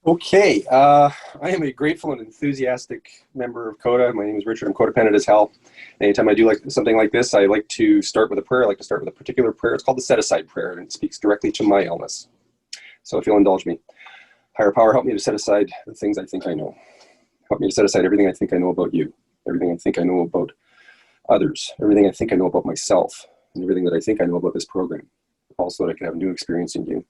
Okay, I am a grateful and enthusiastic member of CODA. My name is Richard. I'm codependent as hell. Anytime I do something like this, I like to start with a prayer. I like to start with a particular prayer. It's called the set-aside prayer, and it speaks directly to my illness. So if you'll indulge me. Higher power, help me to set aside the things I think I know. Help me to set aside everything I think I know about you, everything I think I know about others, everything I think I know about myself, and everything that I think I know about this program. Also, that I can have a new experience in you,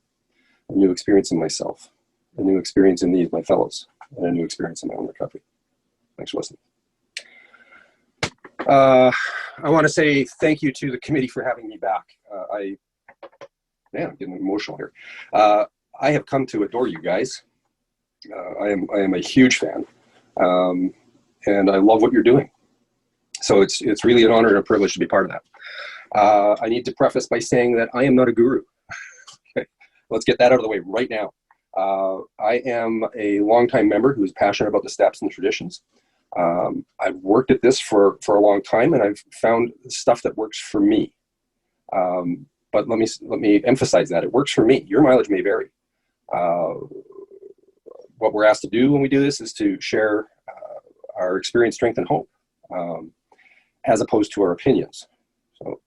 a new experience in myself, a new experience in these, my fellows, and a new experience in my own recovery. Thanks for listening. I want to say thank you to the committee for having me back. I'm getting emotional here. I have come to adore you guys. I am a huge fan, and I love what you're doing. So it's really an honor and a privilege to be part of that. I need to preface by saying that I am not a guru. Okay, let's get that out of the way right now. I am a longtime member who is passionate about the steps and the traditions. I've worked at this for a long time, and I've found stuff that works for me. But let me emphasize that it works for me. Your mileage may vary. What we're asked to do when we do this is to share our experience, strength, and hope, as opposed to our opinions. So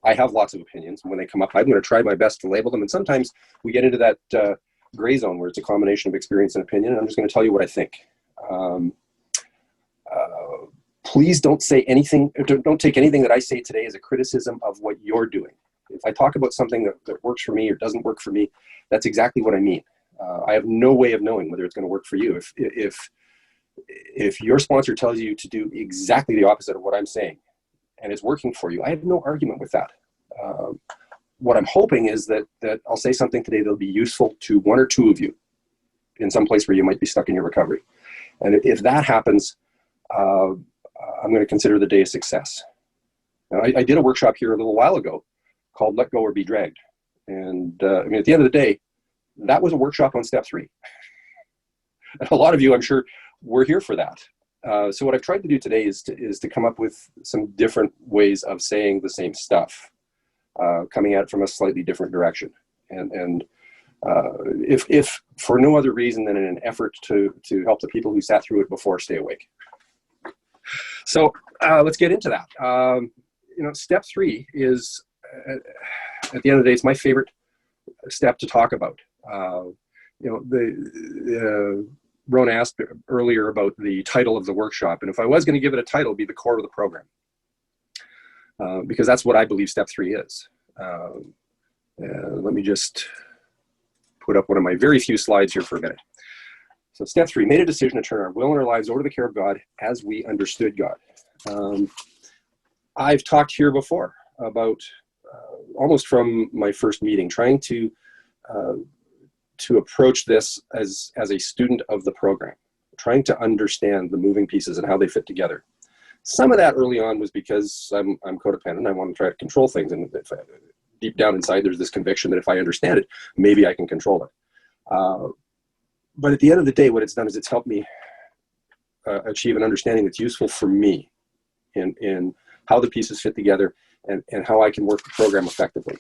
I have lots of opinions, and when they come up, I'm going to try my best to label them. And sometimes we get into that gray zone where it's a combination of experience and opinion, and I'm just going to tell you what I think. Please don't say anything, don't take anything that I say today as a criticism of what you're doing. If I talk about something that works for me or doesn't work for me, that's exactly what I mean. I have no way of knowing whether it's going to work for you. If your sponsor tells you to do exactly the opposite of what I'm saying, and it's working for you, I have no argument with that. What I'm hoping is that I'll say something today that'll be useful to one or two of you in some place where you might be stuck in your recovery. And if that happens, I'm going to consider the day a success. Now, I did a workshop here a little while ago called Let Go or Be Dragged. And at the end of the day, that was a workshop on step 3. And a lot of you, I'm sure, were here for that. So what I've tried to do today is to come up with some different ways of saying the same stuff, coming at it from a slightly different direction. And if for no other reason than in an effort to help the people who sat through it before stay awake. So let's get into that. Step 3 is, at the end of the day, it's my favorite step to talk about. Ron asked earlier about the title of the workshop, and if I was going to give it a title, it'd be the core of the program, because that's what I believe step 3 is. Let me just put up one of my very few slides here for a minute. So step 3, made a decision to turn our will and our lives over to the care of God as we understood God. I've talked here before about almost from my first meeting, trying to approach this as a student of the program, trying to understand the moving pieces and how they fit together. Some of that early on was because I'm codependent. I want to try to control things, and deep down inside, there's this conviction that if I understand it, maybe I can control it. But at the end of the day, what it's done is it's helped me achieve an understanding that's useful for me in how the pieces fit together and how I can work the program effectively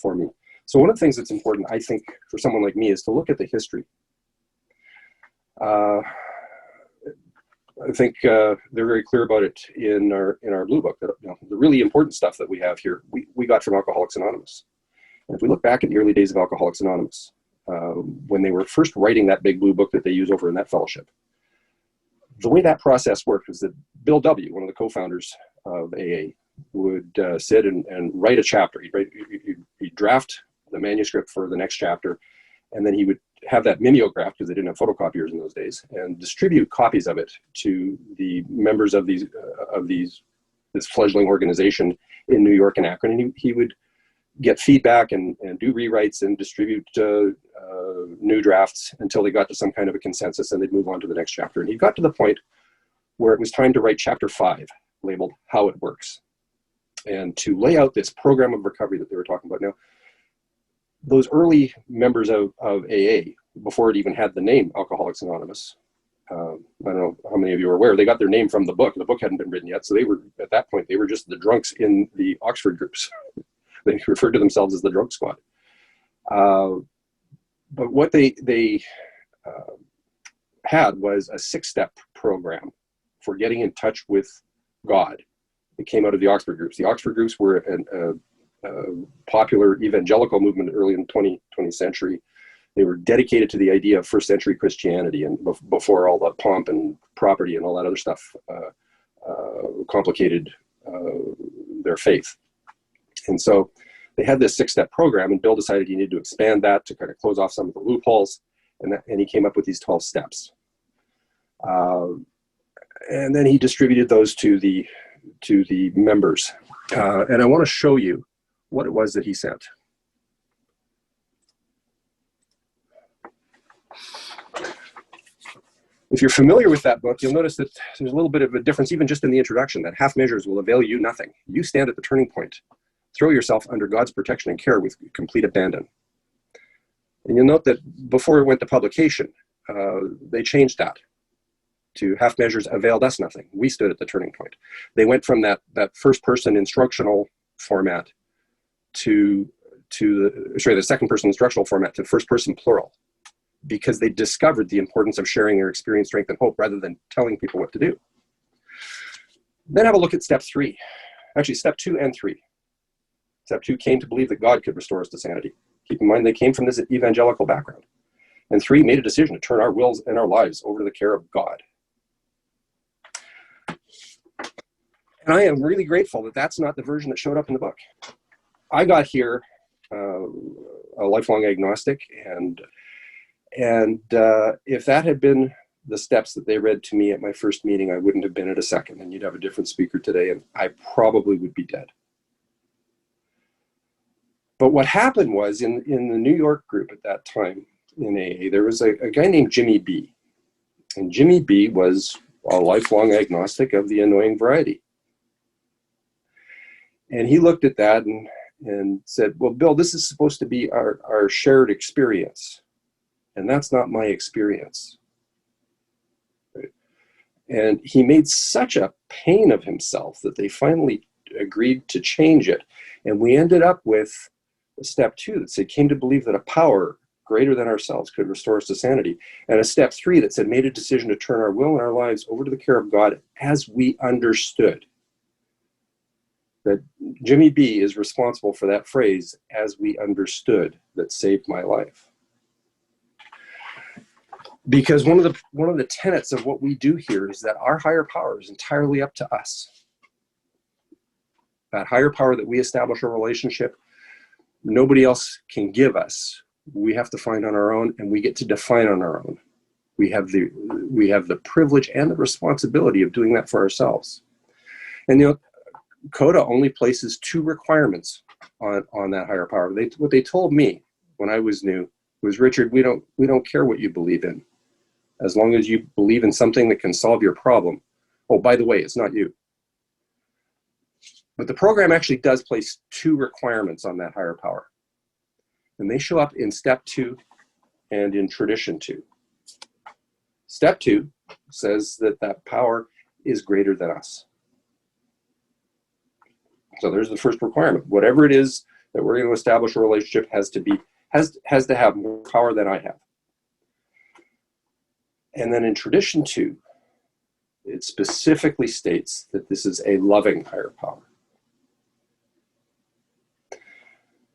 for me. So one of the things that's important, I think, for someone like me is to look at the history. I think they're very clear about it in our blue book, that the really important stuff that we have here, we got from Alcoholics Anonymous. And if we look back at the early days of Alcoholics Anonymous, when they were first writing that big blue book that they use over in that fellowship, the way that process worked was that Bill W., one of the co-founders of AA, would sit and write a chapter. He'd draft the manuscript for the next chapter, and then he would have that mimeographed, because they didn't have photocopiers in those days, and distribute copies of it to the members of this fledgling organization in New York and Akron. And he would get feedback and do rewrites and distribute new drafts until they got to some kind of a consensus, and they'd move on to the next chapter. And he got to the point where it was time to write chapter 5, labeled How It Works, and to lay out this program of recovery that they were talking about. Now, those early members of AA, before it even had the name Alcoholics Anonymous, I don't know how many of you are aware, they got their name from the book. The book hadn't been written yet, so they were, at that point, they were just the drunks in the Oxford groups. They referred to themselves as the drunk squad. But But what they had was a 6-step program for getting in touch with God. It came out of the Oxford groups. The Oxford groups were a popular evangelical movement early in the 20th century. They were dedicated to the idea of first century Christianity, and before all the pomp and property and all that other stuff complicated their faith. And so they had this 6-step program, and Bill decided he needed to expand that to kind of close off some of the loopholes, and he came up with these 12 steps. And then he distributed those to the members. And I want to show you what it was that he sent. If you're familiar with that book, you'll notice that there's a little bit of a difference, even just in the introduction, that half measures will avail you nothing. You stand at the turning point. Throw yourself under God's protection and care with complete abandon. And you'll note that before it went to publication, they changed that to half measures availed us nothing. We stood at the turning point. They went from that first person instructional format to the second person instructional format to first person plural, because they discovered the importance of sharing their experience, strength, and hope rather than telling people what to do. Then have a look at step 3. Actually, step 2 and 3. Step 2 came to believe that God could restore us to sanity. Keep in mind, they came from this evangelical background. And 3, made a decision to turn our wills and our lives over to the care of God. And I am really grateful that that's not the version that showed up in the book. I got here a lifelong agnostic, and if that had been the steps that they read to me at my first meeting, I wouldn't have been at a second, and you'd have a different speaker today, and I probably would be dead. But what happened was, in the New York group at that time in AA, there was a guy named Jimmy B. And Jimmy B was a lifelong agnostic of the annoying variety. And he looked at that and said, well, Bill, this is supposed to be our shared experience. And that's not my experience. Right? And he made such a pain of himself that they finally agreed to change it. And we ended up with step 2 that said, came to believe that a power greater than ourselves could restore us to sanity. And a step 3 that said, made a decision to turn our will and our lives over to the care of God as we understood. That Jimmy B is responsible for that phrase, as we understood, that saved my life. Because one of the tenets of what we do here is that our higher power is entirely up to us. That higher power that we establish a relationship, nobody else can give us. We have to find on our own, and we get to define on our own. We have the privilege and the responsibility of doing that for ourselves. And Coda only places 2 requirements on that higher power. What they told me when I was new was, Richard, we don't care what you believe in, as long as you believe in something that can solve your problem. Oh, by the way, it's not you. But the program actually does place 2 requirements on that higher power. And they show up in step 2 and in tradition 2. Step 2 says that power is greater than us. So there's the first requirement. Whatever it is that we're going to establish a relationship has to have more power than I have. And then in tradition 2, it specifically states that this is a loving higher power.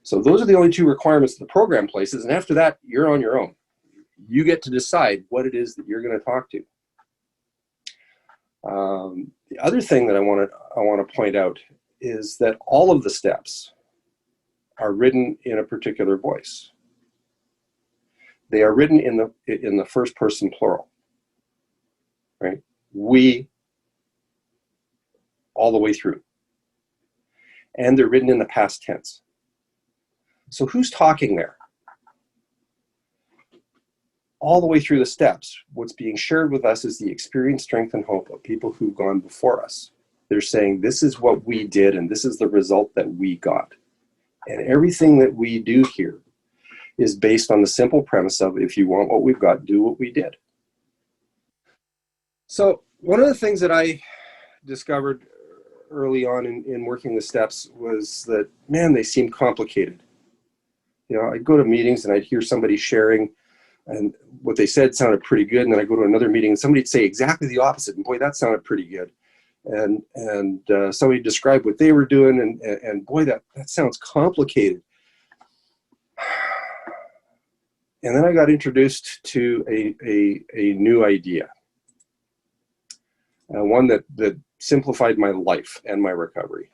So those are the only 2 requirements that the program places, and after that, you're on your own. You get to decide what it is that you're going to talk to. The other thing that I want to point out is that all of the steps are written in a particular voice. They are written in the first person plural, right? We, all the way through. And they're written in the past tense. So who's talking there? All the way through the steps, what's being shared with us is the experience, strength, and hope of people who've gone before us. They're saying, this is what we did, and this is the result that we got. And everything that we do here is based on the simple premise of, if you want what we've got, do what we did. So one of the things that I discovered early on in working the steps was that, man, they seem complicated. I'd go to meetings and I'd hear somebody sharing, and what they said sounded pretty good. And then I go to another meeting and somebody'd say exactly the opposite. And boy, that sounded pretty good. And somebody described what they were doing, and boy, that sounds complicated. And then I got introduced to a new idea, one that simplified my life and my recovery.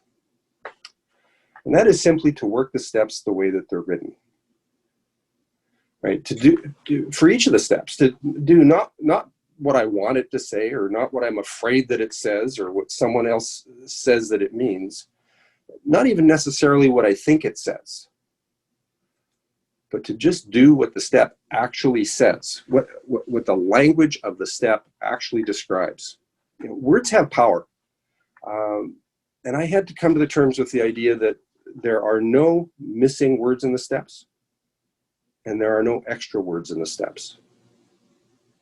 And that is simply to work the steps the way that they're written. Right? To do for each of the steps, to do not what I want it to say, or not what I'm afraid that it says, or what someone else says that it means. Not even necessarily what I think it says, but to just do what the step actually says, what the language of the step actually describes. Words have power. And I had to come to the terms with the idea that there are no missing words in the steps, and there are no extra words in the steps.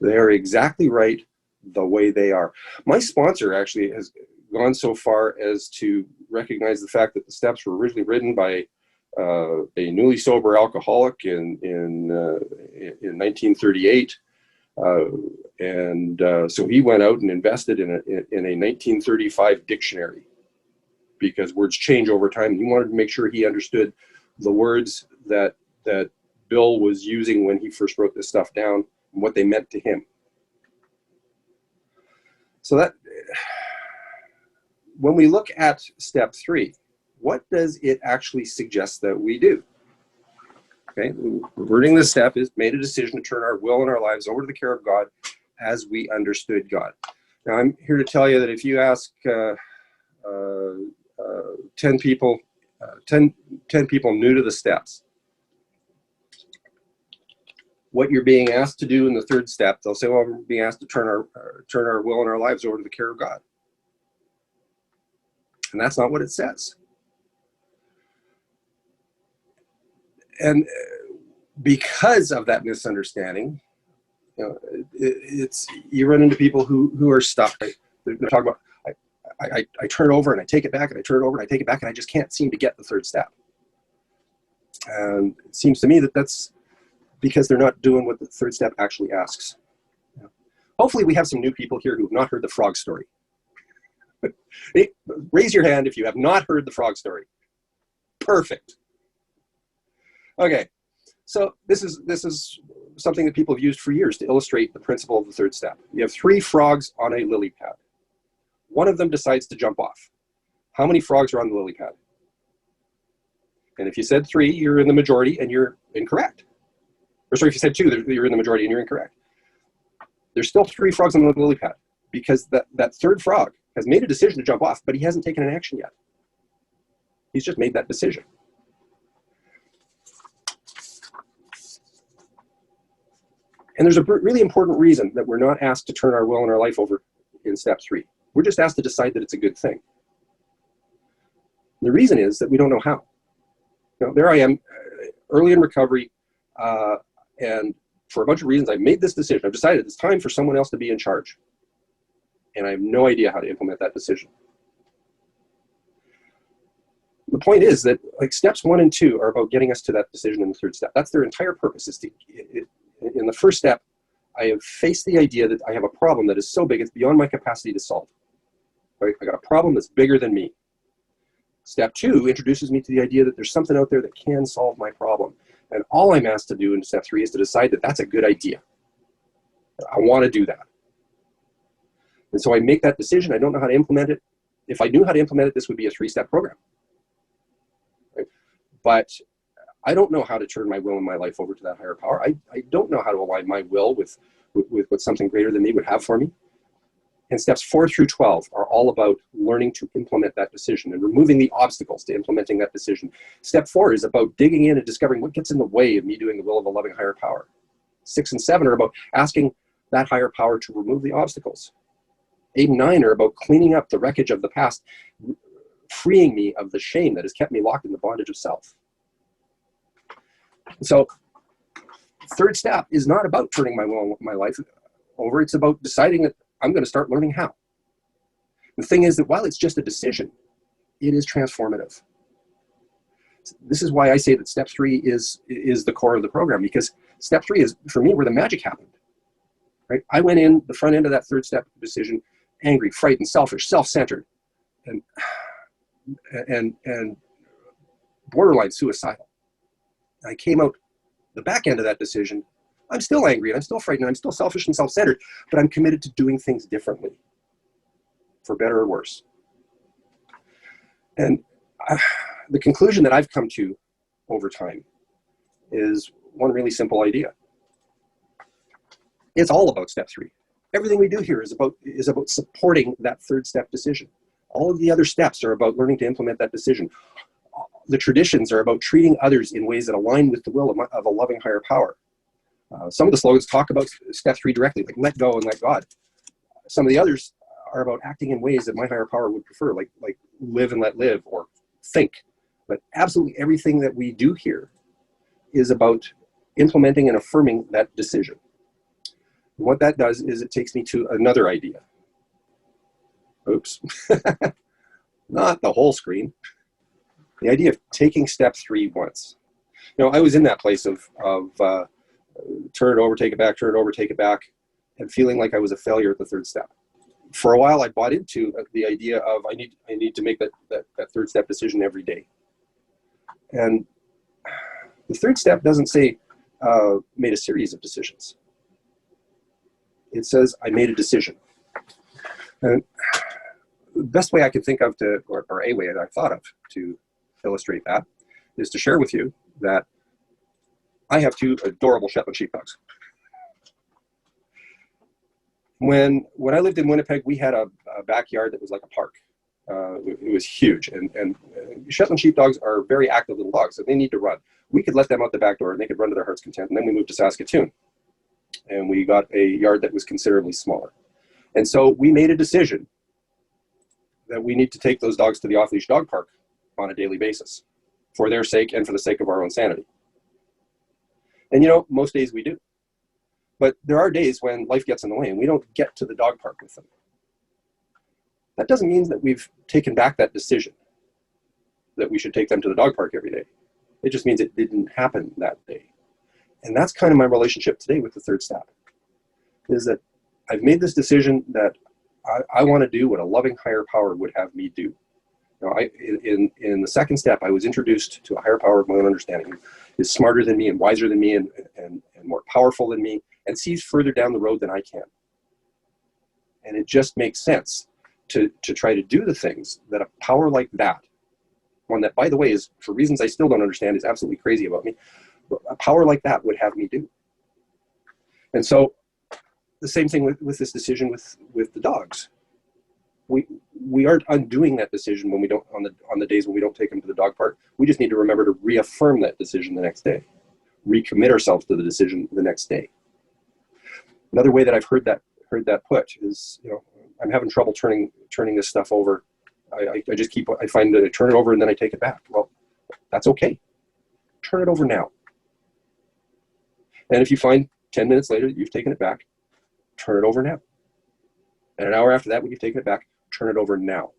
They are exactly right the way they are. My sponsor actually has gone so far as to recognize the fact that the steps were originally written by a newly sober alcoholic in 1938. So he went out and invested in a 1935 dictionary, because words change over time. He wanted to make sure he understood the words that Bill was using when he first wrote this stuff down, and what they meant to him. So that, when we look at step 3, what does it actually suggest that we do? Okay, wording this step is made a decision to turn our will and our lives over to the care of God as we understood God. Now, I'm here to tell you that if you ask 10 people new to the steps what you're being asked to do in the 3rd step, they'll say, well, we're being asked to turn our will and our lives over to the care of God. And that's not what it says. And because of that misunderstanding, you run into people who are stuck. Right? They're talking about, I turn it over and I take it back, and I turn it over and I take it back, and I just can't seem to get the 3rd step. And it seems to me that that's because they're not doing what the 3rd step actually asks. Hopefully we have some new people here who have not heard the frog story. Raise your hand if you have not heard the frog story. Perfect. Okay, so this is something that people have used for years to illustrate the principle of the 3rd step. You have 3 frogs on a lily pad. One of them decides to jump off. How many frogs are on the lily pad? And if you said 3, you're in the majority and you're incorrect. Or sorry, if you said 2, you're in the majority and you're incorrect. There's still 3 frogs on the lily pad, because that 3rd frog has made a decision to jump off, but he hasn't taken an action yet. He's just made that decision. And there's a really important reason that we're not asked to turn our will and our life over in step 3. We're just asked to decide that it's a good thing. The reason is that we don't know how. There I am, early in recovery, and for a bunch of reasons, I've made this decision. I've decided it's time for someone else to be in charge. And I have no idea how to implement that decision. The point is that steps 1 and 2 are about getting us to that decision in the 3rd step. That's their entire purpose. In the 1st step, I have faced the idea that I have a problem that is so big it's beyond my capacity to solve. Right? I got a problem that's bigger than me. Step 2 introduces me to the idea that there's something out there that can solve my problem. And all I'm asked to do in step 3 is to decide that that's a good idea. I want to do that. And so I make that decision. I don't know how to implement it. If I knew how to implement it, this would be a 3-step program. Right? But I don't know how to turn my will and my life over to that higher power. I don't know how to align my will with what something greater than me would have for me. And steps 4 through 12 are all about learning to implement that decision and removing the obstacles to implementing that decision. Step 4 is about digging in and discovering what gets in the way of me doing the will of a loving higher power. 6 and 7 are about asking that higher power to remove the obstacles. 8 and 9 are about cleaning up the wreckage of the past, freeing me of the shame that has kept me locked in the bondage of self. So, 3rd step is not about turning my will and my life over. It's about deciding that I'm going to start learning how. The thing is that while it's just a decision, it is transformative. this is why I say that step 3 is the core of the program, because step 3 is, for me, where the magic happened. Right? I went in the front end of that third step decision, angry, frightened, selfish, self-centered, and borderline suicidal. I came out the back end of that decision. I'm still angry, and I'm still frightened, and I'm still selfish and self-centered, but I'm committed to doing things differently, for better or worse. And the conclusion that I've come to over time is one really simple idea. It's all about step 3. Everything we do here is about supporting that third step decision. All of the other steps are about learning to implement that decision. The traditions are about treating others in ways that align with the will of a loving higher power. Some of the slogans talk about step 3 directly, like let go and let God. Some of the others are about acting in ways that my higher power would prefer, like live and let live, or think. But absolutely everything that we do here is about implementing and affirming that decision. And what that does is it takes me to another idea. Oops. Not the whole screen. The idea of taking step 3 once. You know, I was in that place of turn it over, take it back, turn it over, take it back, and feeling like I was a failure at the third step. For a while, I bought into the idea of I need to make that third step decision every day. And the third step doesn't say made a series of decisions. It says I made a decision. And the best way I could think of or a way that I thought of to illustrate that is to share with you that I have 2 adorable Shetland sheepdogs. When I lived in Winnipeg, we had a backyard that was like a park. It was huge, and Shetland sheepdogs are very active little dogs, so they need to run. We could let them out the back door, and they could run to their heart's content, and then we moved to Saskatoon, and we got a yard that was considerably smaller. And so we made a decision that we need to take those dogs to the off-leash dog park on a daily basis for their sake and for the sake of our own sanity. And, you know, most days we do. But there are days when life gets in the way and we don't get to the dog park with them. That doesn't mean that we've taken back that decision that we should take them to the dog park every day. It just means it didn't happen that day. And that's kind of my relationship today with the third step, is that I've made this decision that I want to do what a loving higher power would have me do. Now, in the second step, I was introduced to a higher power of my own understanding, who is smarter than me and wiser than me and more powerful than me, and sees further down the road than I can. And it just makes sense to try to do the things that a power like that, one that, by the way, is, for reasons I still don't understand, is absolutely crazy about me, but a power like that would have me do. And so the same thing with this decision with the dogs. We aren't undoing that decision when we don't, on the days when we don't take them to the dog park. We just need to remember to reaffirm that decision the next day, recommit ourselves to the decision the next day. Another way that I've heard that put is, you know, I'm having trouble turning this stuff over. I find that I turn it over and then I take it back. Well, that's okay. Turn it over now. And if you find 10 minutes later that you've taken it back, turn it over now. And an hour after that, when you've taken it back, turn it over now.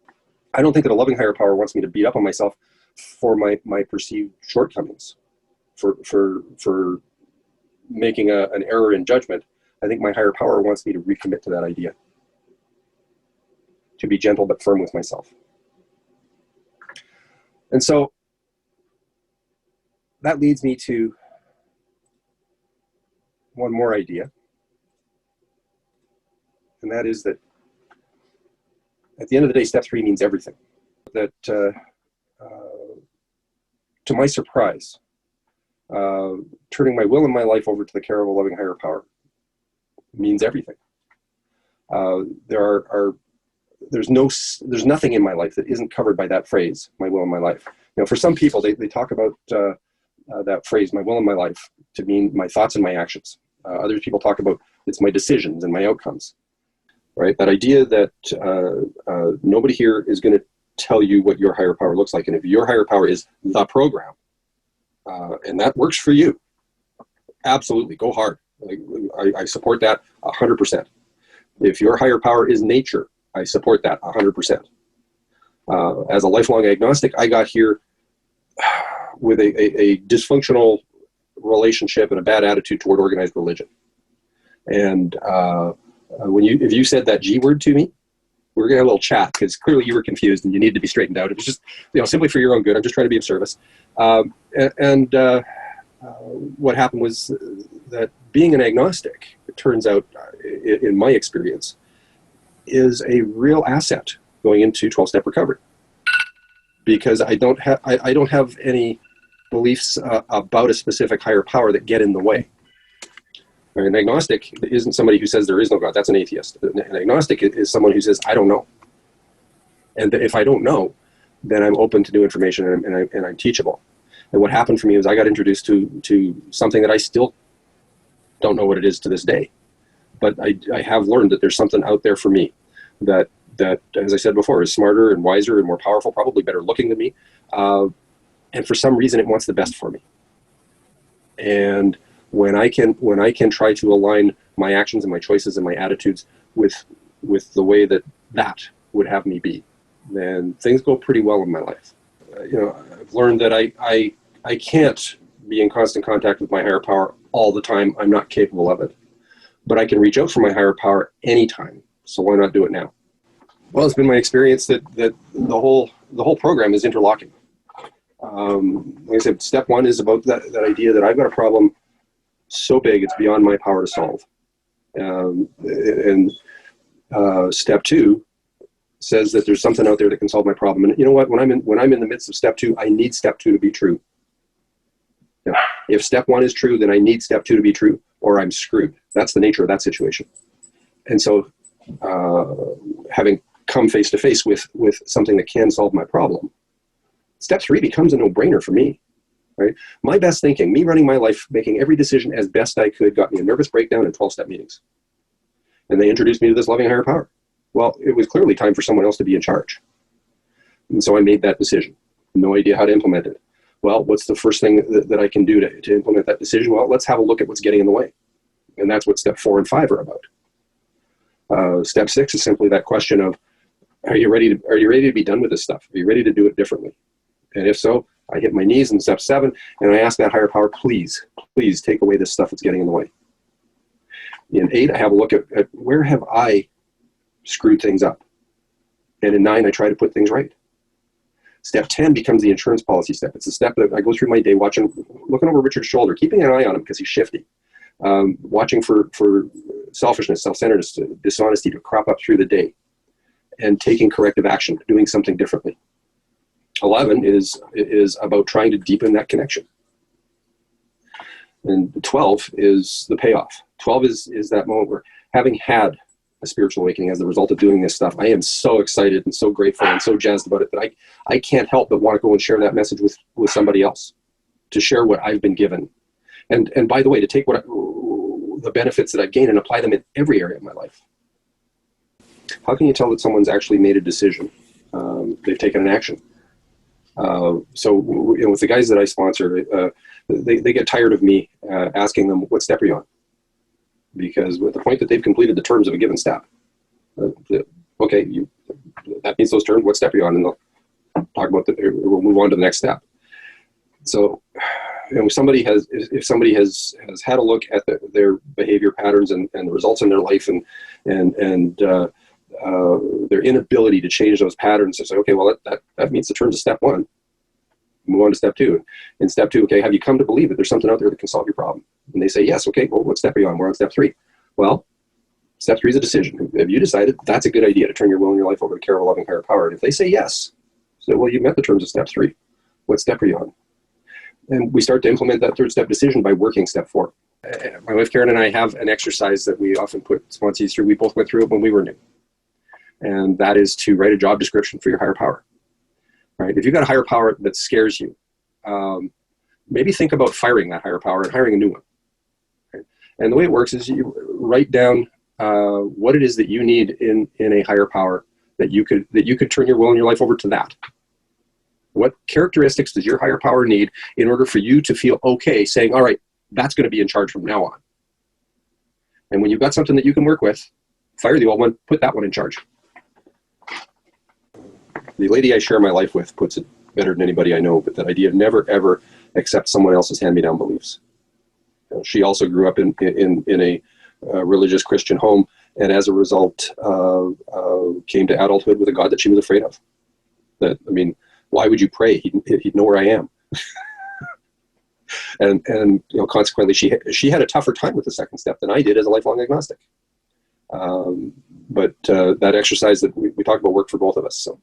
I don't think that a loving higher power wants me to beat up on myself for my perceived shortcomings, for making an error in judgment. I think my higher power wants me to recommit to that idea, to be gentle but firm with myself. And so that leads me to one more idea, and that is that at the end of the day, step 3 means everything. That to my surprise, turning my will and my life over to the care of a loving higher power means everything. There's nothing in my life that isn't covered by that phrase, my will and my life. You know, for some people, they talk about that phrase, my will and my life, to mean my thoughts and my actions. Other people talk about it's my decisions and my outcomes. Right? That idea that nobody here is going to tell you what your higher power looks like. And if your higher power is the program, and that works for you, absolutely, go hard. I support that 100%. If your higher power is nature, I support that 100%. As a lifelong agnostic, I got here with a dysfunctional relationship and a bad attitude toward organized religion. And if you said that G word to me, we're going to have a little chat, because clearly you were confused and you needed to be straightened out. It was just, simply for your own good. I'm just trying to be of service. What happened was that being an agnostic, it turns out, in my experience, is a real asset going into 12-step recovery, because I don't have any beliefs about a specific higher power that get in the way. An agnostic isn't somebody who says there is no God. That's an atheist. An agnostic is someone who says, I don't know. And if I don't know, then I'm open to new information, and I'm teachable. And what happened for me is I got introduced to something that I still don't know what it is to this day. But I have learned that there's something out there for me that, as I said before, is smarter and wiser and more powerful, probably better looking than me. And for some reason, it wants the best for me. And when I can try to align my actions and my choices and my attitudes with the way that would have me be, then things go pretty well in my life. I've learned that I can't be in constant contact with my higher power all the time. I'm not capable of it. But I can reach out for my higher power anytime. So why not do it now? Well, it's been my experience that the whole program is interlocking. Like I said, step one is about that idea that I've got a problem so big it's beyond my power to solve. Step two says that there's something out there that can solve my problem. And you know what? When I'm in the midst of step two, I need step two to be true. If step one is true, then I need step two to be true, or I'm screwed. That's the nature of that situation. And so, having come face to face with something that can solve my problem, step three becomes a no-brainer for me. Right? My best thinking, me running my life, making every decision as best I could, got me a nervous breakdown in 12-step meetings. And they introduced me to this loving higher power. Well, it was clearly time for someone else to be in charge. And so I made that decision. No idea how to implement it. Well, what's the first thing that I can do to implement that decision? Well, let's have a look at what's getting in the way. And that's what step 4 and 5 are about. Step 6 is simply that question of, are you ready to be done with this stuff? Are you ready to do it differently? And if so, I hit my knees in step 7, and I ask that higher power, please take away this stuff that's getting in the way. In 8, I have a look at where have I screwed things up. And in 9, I try to put things right. Step 10 becomes the insurance policy step. It's a step that I go through my day looking over Ritchard's shoulder, keeping an eye on him because he's shifty, watching for selfishness, self-centeredness, dishonesty to crop up through the day, and taking corrective action, doing something differently. 11 is about trying to deepen that connection. And 12 is the payoff. 12 is that moment where, having had a spiritual awakening as a result of doing this stuff, I am so excited and so grateful and so jazzed about it that I can't help but want to go and share that message with somebody else, to share what I've been given. And by the way, to take the benefits that I've gained and apply them in every area of my life. How can you tell that someone's actually made a decision? They've taken an action. So with the guys that I sponsor, they get tired of me asking them, what step are you on? Because with the point that they've completed the terms of a given step, okay, that means those terms, what step are you on? And they'll talk about we'll move on to the next step. So if somebody has had a look at their behavior patterns and the results in their life and their inability to change those patterns, they say, okay, well, that meets the terms of step 1. Move on to step 2. In step 2, okay, have you come to believe that there's something out there that can solve your problem? And they say, yes. Okay, well, what step are you on? We're on step 3. Well, step 3 is a decision. Have you decided that's a good idea to turn your will and your life over to care of a loving higher power? And if they say yes, so, well, you met the terms of step 3. What step are you on? And we start to implement that third step decision by working step 4. My wife Karen and I have an exercise that we often put sponsees through. We both went through it when we were new. And that is to write a job description for your higher power. Right? If you've got a higher power that scares you, maybe think about firing that higher power and hiring a new one. Right? And the way it works is you write down what it is that you need in a higher power that you could turn your will and your life over to that. What characteristics does your higher power need in order for you to feel okay saying, all right, that's going to be in charge from now on? And when you've got something that you can work with, fire the old one, put that one in charge. The lady I share my life with puts it better than anybody I know, but that idea of never, ever accept someone else's hand-me-down beliefs. She also grew up in a religious Christian home, and as a result, came to adulthood with a God that she was afraid of. Why would you pray? He'd know where I am. and consequently, she had a tougher time with the second step than I did as a lifelong agnostic. But that exercise that we talked about worked for both of us. So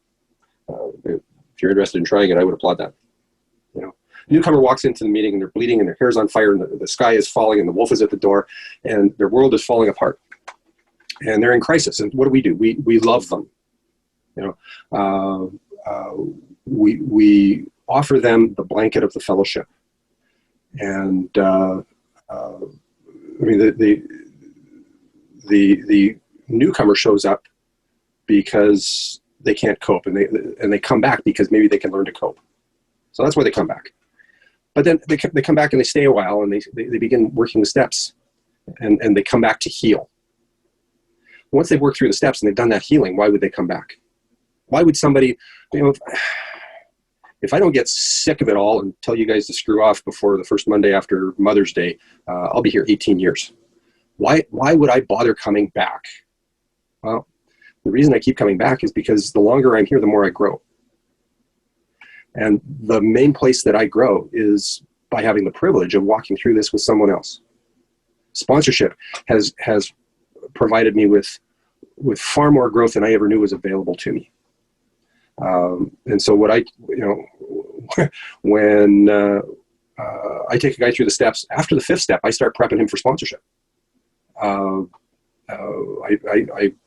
if you're interested in trying it, I would applaud that. Newcomer walks into the meeting and they're bleeding and their hair's on fire and the sky is falling and the wolf is at the door and their world is falling apart. And they're in crisis. And what do? We love them. We offer them the blanket of the fellowship. And the newcomer shows up because they can't cope, and they come back because maybe they can learn to cope. So that's why they come back. But then they come back and they stay a while and they begin working the steps, and they come back to heal. Once they've worked through the steps and they've done that healing, why would they come back? Why would somebody, if I don't get sick of it all and tell you guys to screw off before the first Monday after Mother's Day, I'll be here 18 years. Why would I bother coming back? Well, the reason I keep coming back is because the longer I'm here, the more I grow. And the main place that I grow is by having the privilege of walking through this with someone else. Sponsorship has provided me with far more growth than I ever knew was available to me. And so when I take a guy through the steps, after the fifth step, I start prepping him for sponsorship. I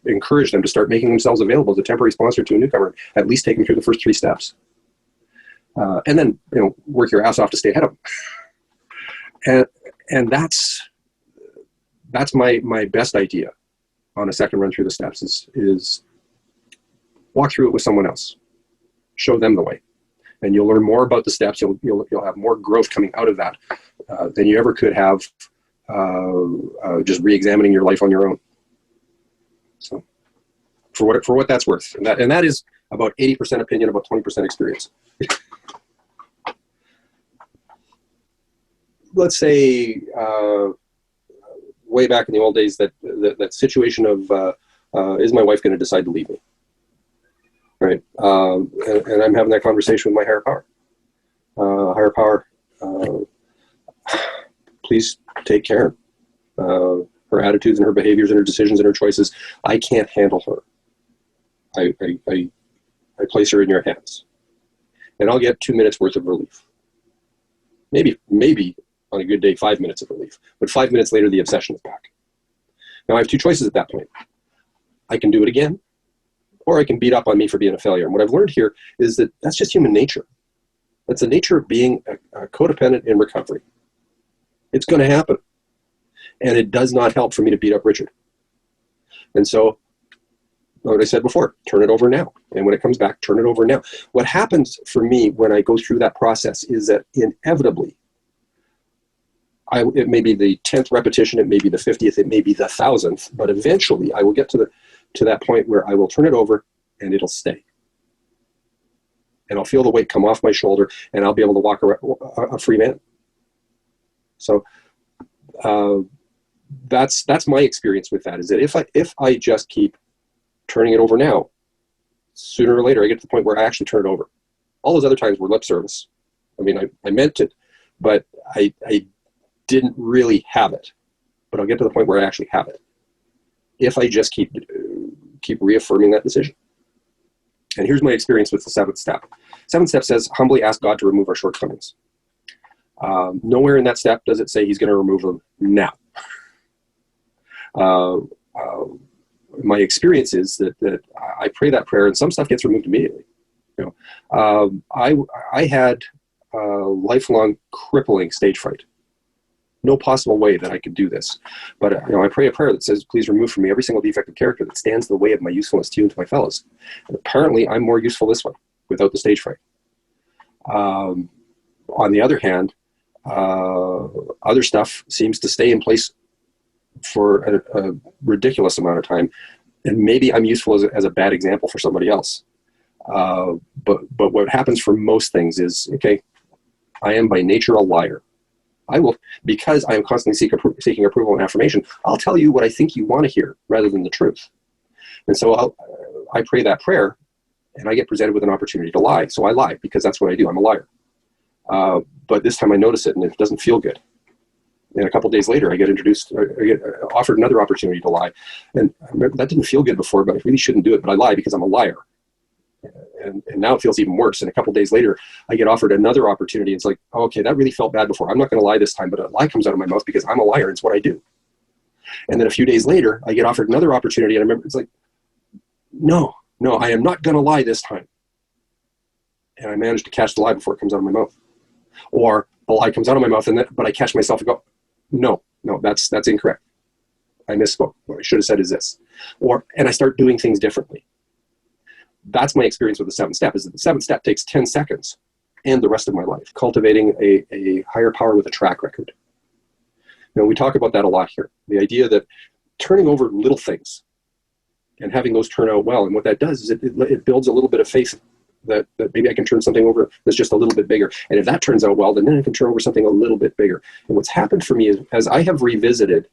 encourage them to start making themselves available as a temporary sponsor to a newcomer, at least take them through the first 3 steps. And then, work your ass off to stay ahead of them. And that's my best idea on a second run through the steps is walk through it with someone else. Show them the way. And you'll learn more about the steps. You'll have more growth coming out of that than you ever could have just re-examining your life on your own. So for what that's worth. And that is about 80% opinion, about 20% experience. Let's say way back in the old days that situation of is my wife going to decide to leave me? Right. And I'm having that conversation with my higher power. Higher power, please take care. Her attitudes and her behaviors and her decisions and her choices, I can't handle her. I place her in your hands. And I'll get 2 minutes worth of relief. Maybe on a good day, 5 minutes of relief. But 5 minutes later, the obsession is back. Now I have 2 choices at that point. I can do it again, or I can beat up on me for being a failure. And what I've learned here is that that's just human nature. That's the nature of being a codependent in recovery. It's going to happen. And it does not help for me to beat up Ritchard. And so, what I said before, turn it over now. And when it comes back, turn it over now. What happens for me when I go through that process is that inevitably, it may be the 10th repetition, it may be the 50th, it may be the 1000th, but eventually I will get to that point where I will turn it over and it'll stay. And I'll feel the weight come off my shoulder and I'll be able to walk around a free man. So that's my experience with that, is that if I just keep turning it over now, sooner or later I get to the point where I actually turn it over. All those other times were lip service. I mean, I meant it, but I didn't really have it. But I'll get to the point where I actually have it if I just keep reaffirming that decision. And here's my experience with the 7th step. 7th step says, humbly ask God to remove our shortcomings. Nowhere in that step does it say he's going to remove them now. My experience is that I pray that prayer and some stuff gets removed immediately. I had lifelong crippling stage fright. No possible way that I could do this. But I pray a prayer that says, please remove from me every single defective character that stands in the way of my usefulness to you and to my fellows. And apparently I'm more useful this way without the stage fright. On the other hand, other stuff seems to stay in place for a ridiculous amount of time. And maybe I'm useful as a bad example for somebody else. But what happens for most things is, okay, I am by nature a liar. I will, because I am constantly seeking approval and affirmation, I'll tell you what I think you want to hear rather than the truth. And so I pray that prayer, and I get presented with an opportunity to lie. So I lie because that's what I do. I'm a liar. But this time I notice it, and it doesn't feel good. And a couple of days later, I get offered another opportunity to lie. And that didn't feel good before, but I really shouldn't do it. But I lie because I'm a liar. And now it feels even worse. And a couple of days later, I get offered another opportunity. It's like, oh, okay, that really felt bad before. I'm not going to lie this time, but a lie comes out of my mouth because I'm a liar. It's what I do. And then a few days later, I get offered another opportunity. And I remember, it's like, no, I am not going to lie this time. And I manage to catch the lie before it comes out of my mouth. Or the lie comes out of my mouth, but I catch myself and go, no, that's incorrect. I misspoke. What I should have said is this. And I start doing things differently. That's my experience with the 7th step, is that the 7th step takes 10 seconds and the rest of my life, cultivating a higher power with a track record. Now, we talk about that a lot here. The idea that turning over little things and having those turn out well, and what that does is it builds a little bit of faith that maybe I can turn something over that's just a little bit bigger. And if that turns out well, then I can turn over something a little bit bigger. And what's happened for me is, as I have revisited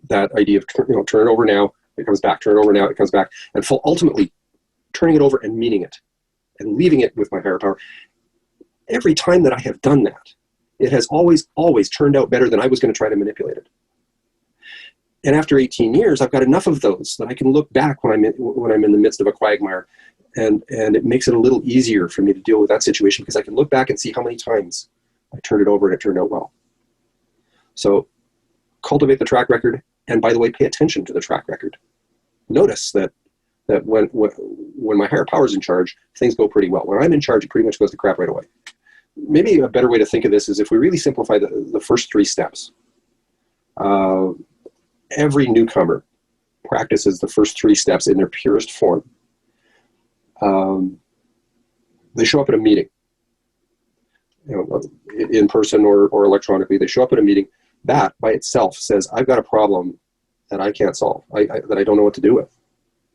that idea of turn it over now, it comes back, turn it over now, it comes back, and ultimately turning it over and meaning it and leaving it with my higher power. Every time that I have done that, it has always turned out better than I was going to try to manipulate it. And after 18 years, I've got enough of those that I can look back when I'm in the midst of a quagmire, and it makes it a little easier for me to deal with that situation, because I can look back and see how many times I turned it over and it turned out well. So cultivate the track record, and by the way, pay attention to the track record. Notice that when my higher power is in charge, things go pretty well. When I'm in charge, it pretty much goes to crap right away. Maybe a better way to think of this is if we really simplify the first 3 steps. Every newcomer practices the first 3 steps in their purest form. They show up at a meeting, in person or electronically. They show up at a meeting. That by itself says, I've got a problem that I can't solve, that I don't know what to do with.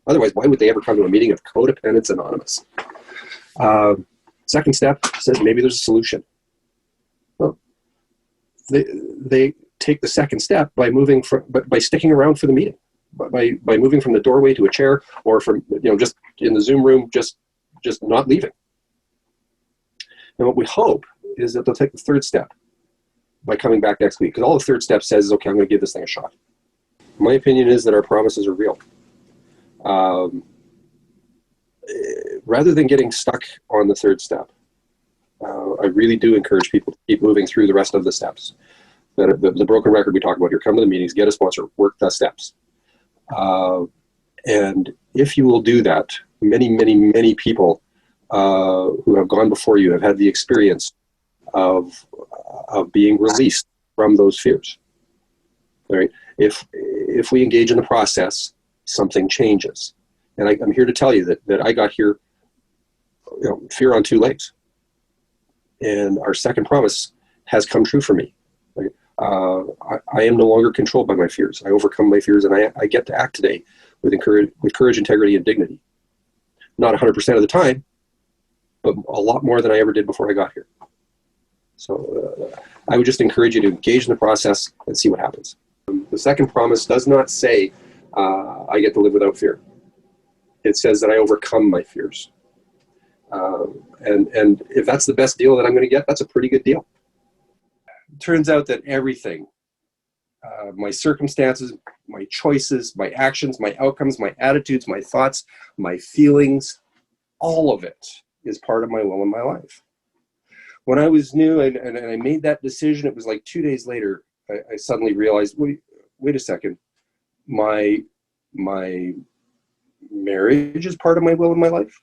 Otherwise, why would they ever come to a meeting of Codependents Anonymous? Second step says maybe there's a solution. Well, they take the second step by by sticking around for the meeting, by moving from the doorway to a chair, or from just in the Zoom room, just not leaving. And what we hope is that they'll take the third step by coming back next week, because all the third step says is, okay, I'm going to give this thing a shot. My opinion is that our promises are real. Rather than getting stuck on the third step, I really do encourage people to keep moving through the rest of the steps. The broken record we talk about here: come to the meetings, get a sponsor, work the steps. And if you will do that, many people who have gone before you have had the experience of being released from those fears. Right? If we engage in the process, something changes. And I'm here to tell you that I got here, fear on 2 legs. And our second promise has come true for me. Right? I am no longer controlled by my fears. I overcome my fears, and I get to act today with courage, integrity, and dignity. Not 100% of the time, but a lot more than I ever did before I got here. So I would just encourage you to engage in the process and see what happens. The second promise does not say I get to live without fear. It says that I overcome my fears. And if that's the best deal that I'm going to get, that's a pretty good deal. It turns out that everything, my circumstances, my choices, my actions, my outcomes, my attitudes, my thoughts, my feelings, all of it is part of my will in my life. When I was new and I made that decision, it was like 2 days later, I suddenly realized, wait a second, my marriage is part of my will in my life?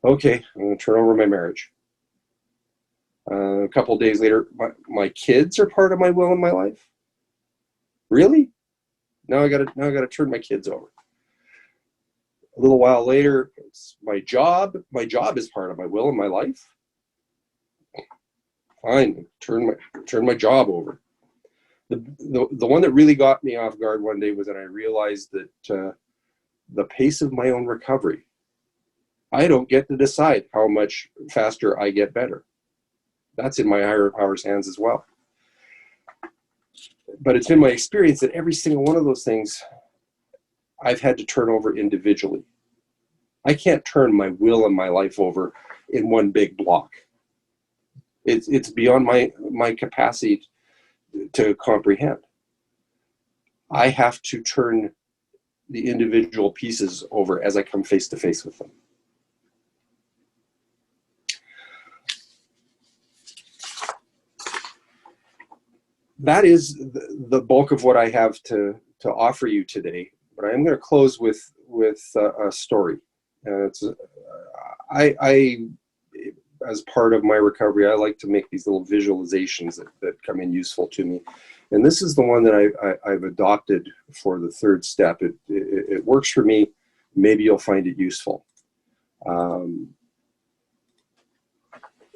Okay, I'm going to turn over my marriage. A couple of days later, my kids are part of my will in my life? Really? Now I got to turn my kids over. A little while later, it's my job. My job is part of my will in my life. Fine, turn my job over. The one that really got me off guard one day was that I realized that the pace of my own recovery, I don't get to decide how much faster I get better. That's in my higher power's hands as well. But it's been my experience that every single one of those things I've had to turn over individually. I can't turn my will and my life over in one big block. It's beyond my capacity to comprehend. I have to turn the individual pieces over as I come face to face with them. That is the bulk of what I have to offer you today. But I am going to close with a story. It's I as part of my recovery, I like to make these little visualizations that come in useful to me. And this is the one that I've adopted for the third step. It works for me. Maybe you'll find it useful.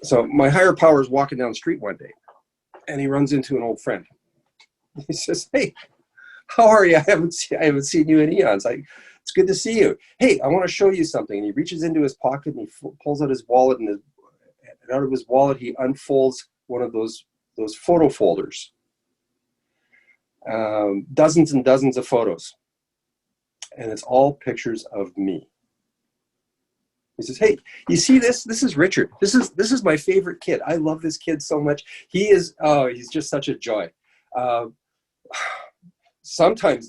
So my higher power is walking down the street one day, and he runs into an old friend. He says, "Hey, how are you? I haven't seen you in eons. It's good to see you. Hey, I want to show you something." And he reaches into his pocket and he pulls out his wallet, and out of his wallet he unfolds one of those photo folders. Dozens and dozens of photos, and it's all pictures of me. He says, "Hey, you see this? This is Richard. This is my favorite kid. I love this kid so much. He's just such a joy." Sometimes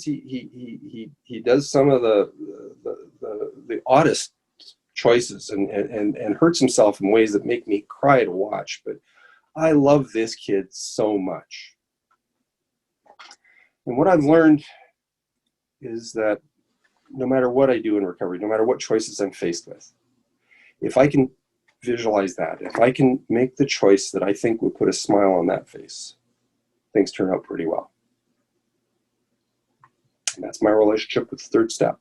he does some of the oddest choices and hurts himself in ways that make me cry to watch. But I love this kid so much. And what I've learned is that no matter what I do in recovery, no matter what choices I'm faced with, if I can visualize that, if I can make the choice that I think would put a smile on that face, things turn out pretty well. And that's my relationship with the third step.